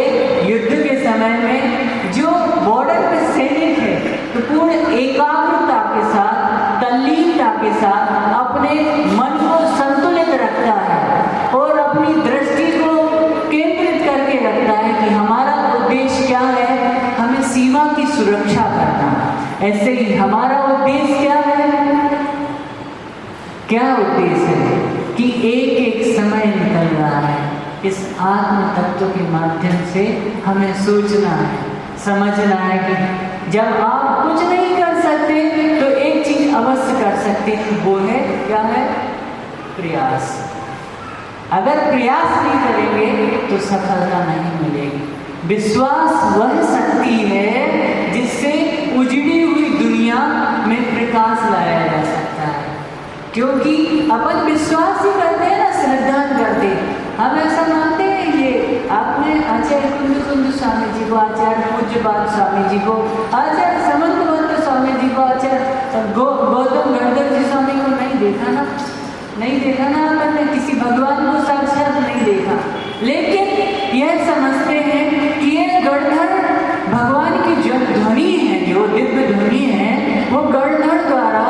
युद्ध के समय में जो बॉर्डर पे सैनिक है तो पूर्ण एकाग्रता के साथ, तल्लीनता के साथ अपने मन को संतुलित रखता है और अपनी दृष्टि को केंद्रित करके रखता है कि हमारा उद्देश्य क्या है, हमें सीमा की सुरक्षा करना। ऐसे ही हमारा उद्देश्य क्या है, क्या उद्देश्य है कि एक एक समय निकल रहा है। इस आत्म तत्व के माध्यम से हमें सोचना है, समझना है कि जब आप कुछ नहीं कर सकते तो एक चीज अवश्य कर सकते हैं, वो है क्या है, प्रयास। अगर प्रयास नहीं करेंगे तो सफलता नहीं मिलेगी। विश्वास वह शक्ति है जिससे उजड़ी हुई दुनिया में प्रकाश लाया जा सकता है। क्योंकि अपन विश्वास ही करते हैं ना, श्रद्धा करते हैं, हम ऐसा मानते हैं। ये आपने आचार्य कुंद स्वामी जी को, आचार्य पूज्यपाद स्वामी जी को, आचार्य समंत स्वामी जी को, आचार्य गौतम गणधर जी स्वामी को नहीं देखा ना, नहीं देखा ना अपन ने, किसी भगवान को साक्षात नहीं देखा, लेकिन यह समझते हैं कि ये गणधर भगवान की जो ध्वनि है, जो दिव्य ध्वनि है, वो गणधर द्वारा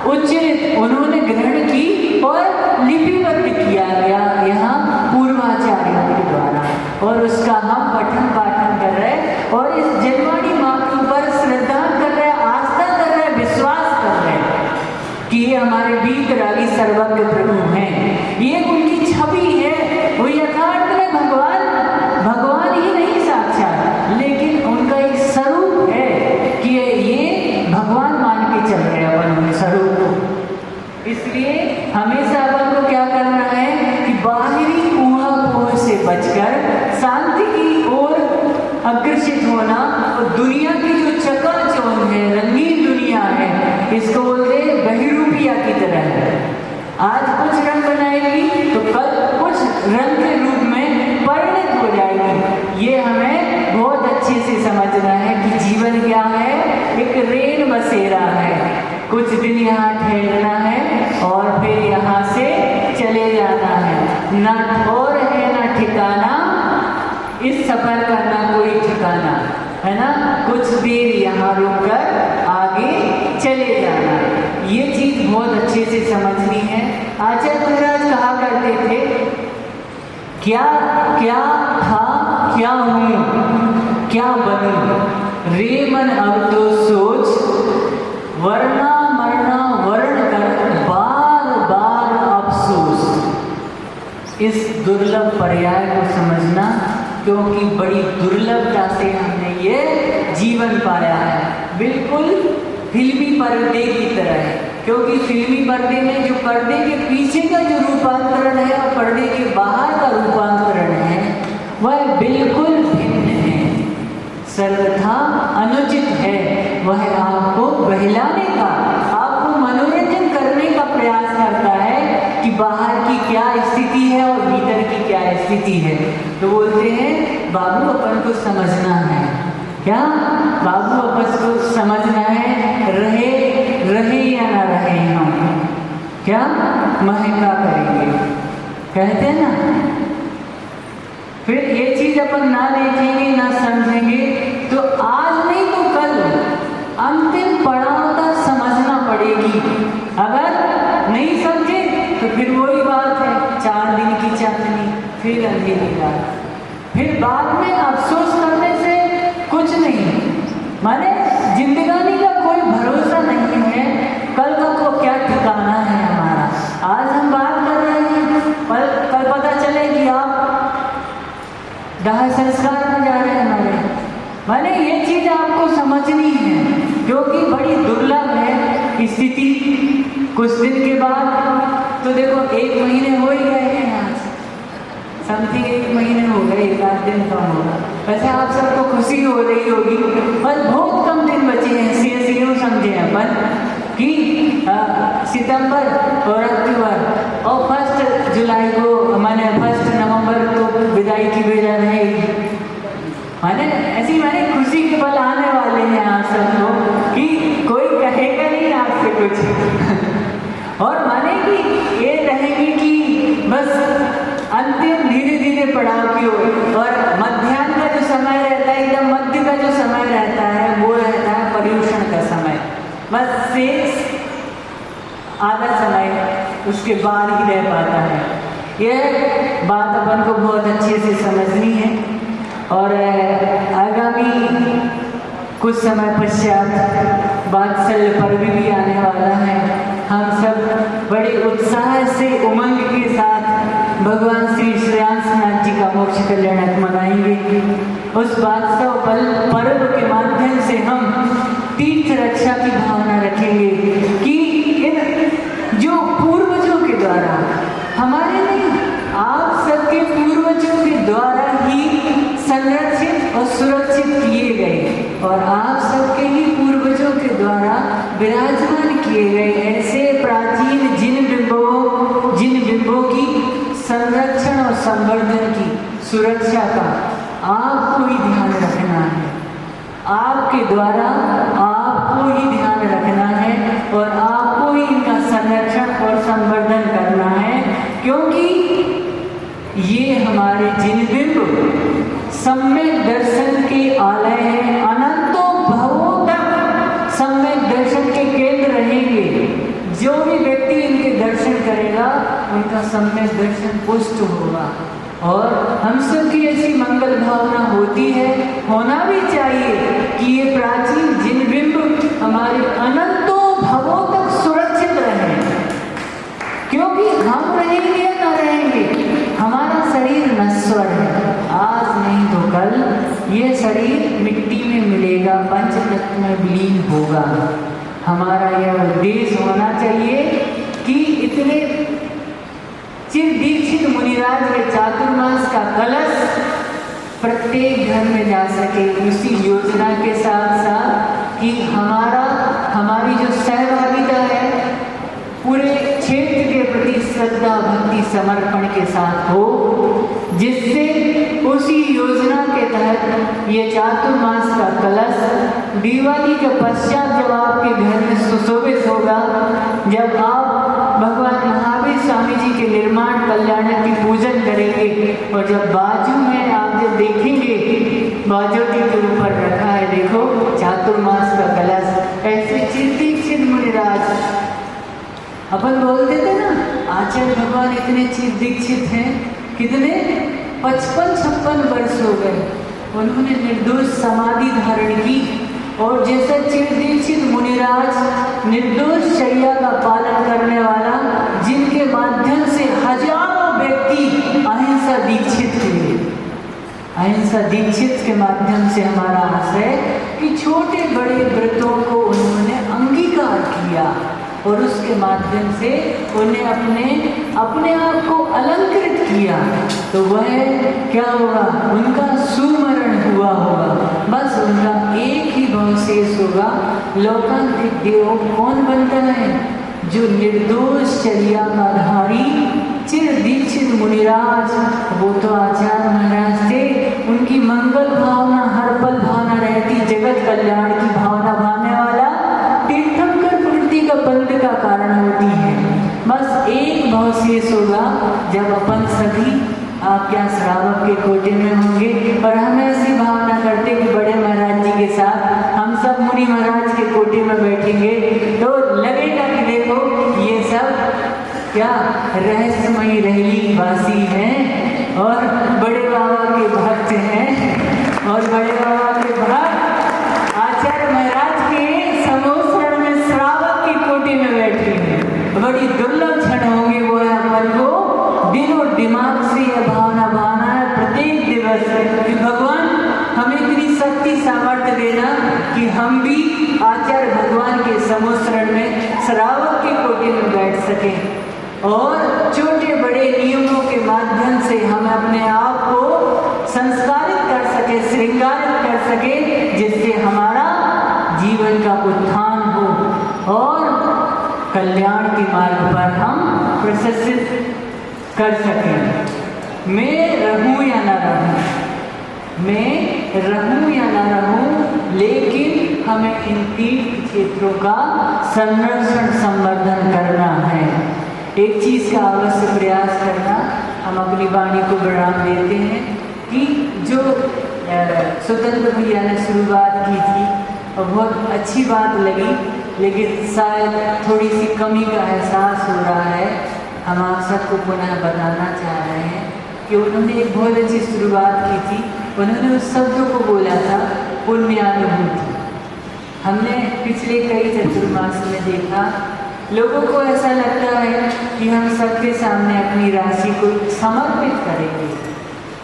उच्चरित उन्होंने ग्रहण की और लिपिबद्ध किया गया यहाँ पूर्वाचार्यों के द्वारा, और उसका हम पठन पाठन कर रहे और इस जन्मवाणी माँ के ऊपर श्रद्धा कर रहे, आस्था कर रहे, विश्वास कर रहे कि ये हमारे वीतरागी सर्वज्ञ प्रभु हैं। ये उनकी छवि है, वो यथार्थ में भगवान ही नहीं साक्षात, लेकिन उनका एक स्वरूप है कि ये भगवान मान के चल रहे अपन उनके स्वरूप को। इसलिए हमेशा अपन को क्या करना है कि बाहरी ऊहापोह से बचकर शांति की ओर अग्रसित होना, और दुनिया की जो चकाचौंध है, रंगीन दुनिया है, इसको बोलते हैं बहिरूपिया की तरह है। आज कुछ रंग बनाएगी तो कल कुछ रंग के रूप में परिणत हो जाएगी। ये हमें बहुत अच्छे से समझना है कि जीवन क्या है, एक रेल बसेरा है। कुछ दिन यहाँ ठहरना है और फिर यहाँ से चले जाना है। ना ठोर है ना ठिकाना, इस सफर का ना कोई ठिकाना है ना, कुछ देर यहाँ रुककर आगे चले जाना। ये चीज बहुत अच्छे से समझनी है। आचार्य महाराज कहा करते थे, क्या क्या था क्या हूँ क्या बनूं, रे मन अब तो सोच, वरना मरना वर्ण कर बार बार अफसोस। इस दुर्लभ पर्याय को समझना, क्योंकि बड़ी दुर्लभता से हमने ये जीवन पाया है। बिल्कुल फिल्मी पर्दे की तरह है, क्योंकि फिल्मी पर्दे में जो पर्दे के पीछे का जो रूपांतरण है और पर्दे के बाहर का रूपांतरण है वह बिल्कुल भिन्न है, सर्वथा अनुचित है। वह आपको बहलाने का, आपको मनोरंजन करने का प्रयास करता है कि बाहर की क्या स्थिति है और भीतर की क्या स्थिति है। तो बोलते हैं बाबू अपन को समझना है, क्या बाबू अपन को समझना है, रहे या ना रहे हम, क्या महंगा करेंगे, कहते हैं ना। फिर ये चीज अपन ना देखेंगे ना समझेंगे तो आज नहीं तो कल अंतिम पड़ाव तक समझना पड़ेगी। अगर नहीं समझे तो फिर वही बात है, 4 दिन की चांदनी फिर अंधेरी रात, फिर बाद में अफसोस करने से कुछ नहीं। माने जिंदगानी का कोई भरोसा नहीं है, कल का को क्या ठिकाना है हमारा। आज हम बात कर रहे हैं, कल पता चले कि आप दाह संस्कार में जा रहे हैं हमारे। मैंने ये चीज आपको समझनी है, क्योंकि बड़ी दुर्लभ है स्थिति कुछ दिन के बाद तो देखो 1 महीने हो ही गए हैं यहाँ से, समथिंग 1 महीने हो गए, 1 आध दिन कम होगा। वैसे आप सबको खुशी हो रही होगी, बस बहुत कम दिन बचे हैं। यूँ समझे अपन कि सितंबर और अक्टूबर और 1 जुलाई को माने 1 नवंबर को विदाई की बेजा रहेगी। माने ऐसी माने खुशी के पल आने वाले हैं आप सबको कि कोई कहेगा नहीं आपसे कुछ और माने कि ये रहेगी कि बस अंतिम धीरे धीरे पड़ाव की ओर। और मध्याह्न का जो समय रहता है, एकदम मध्य का जो समय रहता है, वो रहता है पर्यूषण का समय। बस शेष आधा समय उसके बाद ही रह पाता है। यह बात अपन को बहुत अच्छे से समझनी है और आगामी कुछ समय पश्चात वात्सल्य पर्व भी आने वाला है। हम सब बड़े उत्साह से उमंग के साथ भगवान श्री श्रेयांसनाथ जी का मोक्ष कल्याणक मनाएंगे। उस वात्सल्य पर्व के माध्यम से हम तीर्थ रक्षा की भावना रखेंगे कि इन जो पूर्वजों के द्वारा, हमारे नहीं, आप सबके पूर्वजों के द्वारा ही संरक्षित और सुरक्षित किए गए और आप सबके ही पूर्वजों के द्वारा विराजमान किए गए ऐसे प्राचीन जिन बिंबों की संरक्षण और संवर्धन की सुरक्षा का आपको ही ध्यान रखना है। आपके द्वारा आपको ही ध्यान रखना है और आपको ही इनका संरक्षण और संवर्धन करना है, क्योंकि ये हमारे जिन बिंब सम्यक दर्शन के आलय है। अनंतों भवों तक सम्यक दर्शन के केंद्र रहेंगे। जो भी व्यक्ति इनके दर्शन करेगा उनका सम्यक दर्शन पुष्ट होगा और हम सब की ऐसी मंगल भावना होती है, होना भी चाहिए कि ये प्राचीन जिन बिंब हमारे अनंतों भवों तक सुरक्षित रहें, क्योंकि हम रहेंगे या न रहेंगे, हमारा शरीर नश्वर है। आज नहीं तो कल ये शरीर मिट्टी में मिलेगा, पंचतत्व में विलीन होगा। हमारा यह उद्देश्य होना चाहिए कि इतने चिर दीक्षित मुनिराज के चातुर्मास का कलश प्रत्येक घर में जा सके। उसी योजना के साथ साथ कि हमारी जो सहभागिता है पूरे क्षेत्र के प्रति श्रद्धा भक्ति समर्पण के साथ हो, जिससे उसी योजना के तहत ये चातुर्मास का कलश दिवाली के पश्चात जब आपके घर में सुशोभित होगा, जब आप भगवान महावीर स्वामी जी के निर्माण कल्याणक की पूजन करेंगे और जब बाजू में आप जब देखेंगे बाजोटी के ऊपर रखा है, देखो चातुर्मास का कलश, ऐसे चिरदीक्षित मुनिराज अपन बोलते थे ना, आचार्य भगवान इतने चिर दीक्षित हैं, कितने 55-56 वर्ष हो गए, उन्होंने निर्दोष समाधि धारण की और जैसा चिर दीक्षित मुनिराज निर्दोष शैया का पालन करने वाला, जिनके माध्यम से हजारों व्यक्ति अहिंसा दीक्षित हुए। अहिंसा दीक्षित के माध्यम से हमारा आशय कि छोटे बड़े व्रतों को उन्होंने अंगीकार किया और उसके माध्यम से उन्हें अपने आप को अलंकृत किया, तो वह क्या होगा, उनका सुमरण हुआ होगा। बस उनका एक ही भाव शेष होगा, लौकिक देव कौन बनता है, जो निर्दोष चर्या का धारी चिर दीक्षित मुनिराज, वो तो आचार्य महाराज थे। उनकी मंगल भावना हर पल भावना रहती, जगत कल्याण की भावना भाने वाला तीर्थंकर प्रवृत्ति का बंध का कारण होती है। बस एक भाव शेष होगा, जब अपन सभी आप क्या श्रावक के कोटे में होंगे और हम ऐसी भावना करते कि बड़े महाराज जी के साथ हम सब मुनि महाराज के कोटे में बैठेंगे, तो लगेगा कि देखो ये सब क्या रहस्यमयी रहली वासी हैं और बड़े बाबा के भक्त हैं और बड़े बाबा के भक्त आचार्य महाराज के समोसरण में श्रावक की कोटि में बैठे हैं। बड़ी दुर्लभ क्षण होंगे वो है अपन को दिल और दिमाग से यह भावना भावना है प्रत्येक दिवस कि भगवान हमें इतनी शक्ति सामर्थ्य देना कि हम भी आचार्य भगवान के समोसरण में श्रावक की कोटि में सकें और छोटे बड़े नियमों के माध्यम से हम अपने आप को संस्कारित कर सकें, श्रृंगारित कर सकें, जिससे हमारा जीवन का उत्थान हो और कल्याण के मार्ग पर हम प्रशस्तित कर सकें। मैं रहूं या न रहूं, मैं रहूं या न रहूं, लेकिन हमें इन तीर्थ क्षेत्रों का संरक्षण संवर्धन करना है। एक चीज़ का अवश्य प्रयास करना, हम अपनी वाणी को विराम देते हैं कि जो स्वतंत्र भैया ने शुरुआत की थी और बहुत अच्छी बात लगी, लेकिन शायद थोड़ी सी कमी का एहसास हो रहा है। हम आप सबको पुनः बताना चाह रहे हैं कि उन्होंने एक बहुत अच्छी शुरुआत की थी। उन्होंने उस शब्दों को बोला था, पुण्यानुभूति। हमने पिछले कई चतुर्मास में देखा, लोगों को ऐसा लगता है कि हम सबके सामने अपनी राशि को समर्पित करेंगे।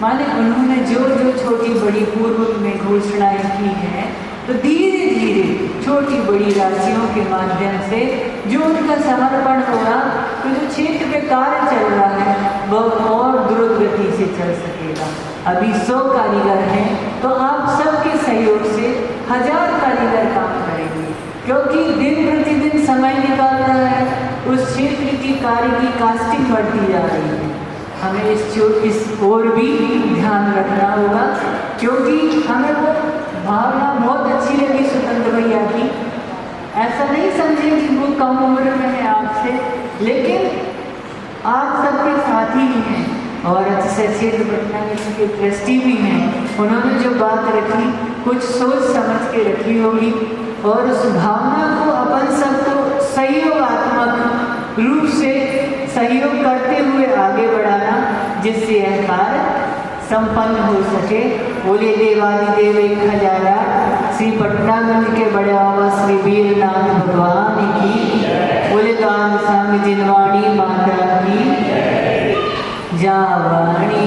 माने उन्होंने जो जो छोटी बड़ी पूर्व में घोषणाएं की हैं, तो धीरे धीरे छोटी बड़ी राशियों के माध्यम से जो उनका समर्पण होगा, तो जो क्षेत्र में कार्य चल रहा है वह और द्रुत गति से चल सकेगा। अभी 100 कारीगर हैं, तो आप सबके सहयोग से 1000 कारीगर काम करेंगे, क्योंकि दिन प्रतिदिन समय निकाल रहा है, उस क्षेत्र की कार्य की कास्टिंग बढ़ती जा रही है। हमें इस ओर भी ध्यान रखना होगा, क्योंकि हमें वो भावना बहुत अच्छी लगी स्वतंत्र भैया की। ऐसा नहीं समझें कि वो कम उम्र में है आपसे, लेकिन आप सबके साथी ही हैं और अच्छे क्षेत्र पटना के ट्रस्टी भी हैं। उन्होंने जो बात रखी कुछ सोच समझ के रखी होगी और उस भावना को अपन सबको सहयोगात्मक रूप से सहयोग करते हुए आगे बढ़ाना, जिससे यह कार्य संपन्न हो सके। बोले देवादिदेव एक हजारा, श्री पटनागंज के बड़े बाबा श्री वीरनाथ भगवान की, बोले दान संग जिनवाणी माता की, जावाणी